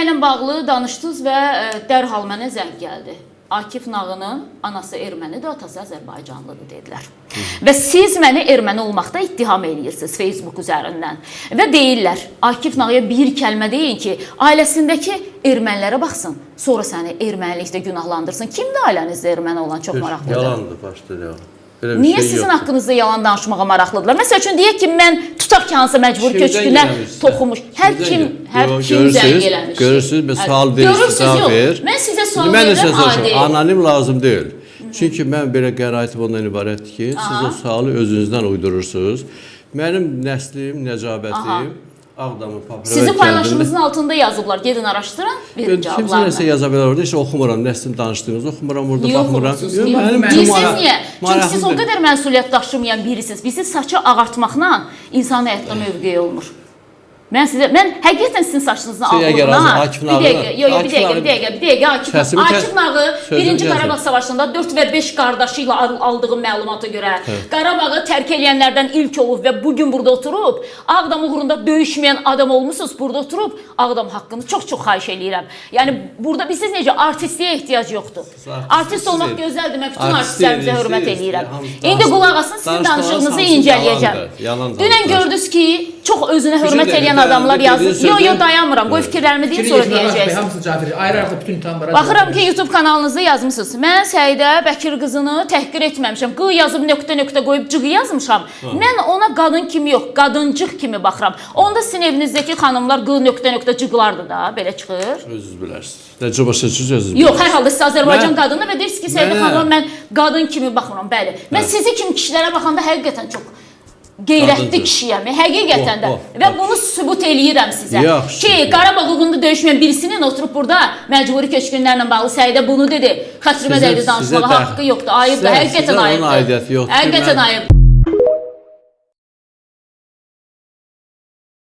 ilə bağlı danışdınız və dərhal mənə zəng gəldi. Akif Nağının anası ermənidir, atası Azərbaycanlıdır dedilər. Və siz məni erməni olmaqda ittiham edirsiniz Facebook üzərindən. Və deyirlər, Akif Nağıya bir kəlmə deyin ki, ailəsindəki ermənilərə baxsın, sonra səni ermənilikdə günahlandırsın. Kimdir ailənizdə erməni olan? Çox maraqlıdır. Yalandır, başda yalan. Niyə sizin haqqınızda yalan danışmağa maraqlıdırlar? Məsəl üçün deyək ki, mən tutaq ki, hansı məcbur köçkünə toxumuş. Hər kim zəng eləmiş. Görürsünüz, mən sual verirsiniz, cavab ver. Mən sizə sual verirəm, adi. Anonim lazım deyil. Çünki mən belə qəraətim ondan ibarətdir ki, siz o sualı özünüzdən uydurursunuz. Mənim nəslim, nəcabətim, Ağdamın Papirovka sizin paylaşımınızın altında yazıblar, gedin araşdırın, verin cavablarını. Kimsə nəsə yaza bilər orada, heç oxumuram, nəslin danışdığınızı oxumuram, orada baxmıram. Bilirsiniz niyə? Çünki siz o qədər məsuliyyət daşımayan birisiniz. Bizi saçı ağartmaqla insan həyatda mövqeyi olmur. Mən həqiqətən sizin saçınızın ağırlığına... Bir dəqiqə, Akif Nağı 1-ci Qarabağ Savaşında 4 və 5 qardaşı ilə aldığı məlumata görə Qarabağı tərk edənlərdən ilk olub və bugün burada oturub, Ağdam uğrunda döyüşməyən adam olmuşsunuz, burada oturub Ağdam haqqını çox-çox xahiş eləyirəm. Yəni, burada siz necə, artistliyə ehtiyac yoxdur. Artist olmaq gözəldir, mən bütün artistlərimizə hörmət eləyirəm. İndi qulaq asın, sizin danışığınızı incələyəcəm. Dünən gördünüz ki, çox özünə hörmət eləyən adamlar yazır. Yo, dayanmıram. Qoy fikirlərimi deyim, sonra deyəcəksiniz. Baxıram ki, YouTube kanalınızda yazmışsınız. Mən Səidə Bəkir qızını təhqir etməmişəm. Qı yazıb nöqtə qoyub cığı yazmışam. Mən ona qadın kimi yox, qadıncıq kimi baxıram. Onda sizin evinizdəki xanımlar qı nöqtə cıqlardır da, belə çıxır. Özünüz bilərsiniz. Necə başa düşürsünüz, özünüz bilərsiniz. Yox, hər halda siz Azərbaycan qadını və deyirsiniz ki, Səidə xanıma mən qadın kimi baxmıram. Bəli. Mən sizi kimi kişilərə baxanda həqiqətən çox qeyrətli kişiyəm, həqiqətən də. Və bunu sübut eləyirəm sizə. Ki, Qarabağ uğrunda döyüşməyən birisinin oturub burada məcburi köçkünlərlə bağlı Səidə bunu dedi. Xətrimə dəydi danışmağa haqqı yoxdur. Ayıbdır, həqiqətən ayıbdır. Sizə onun aidiyyəti yoxdur. Həqiqətən ayıbdır.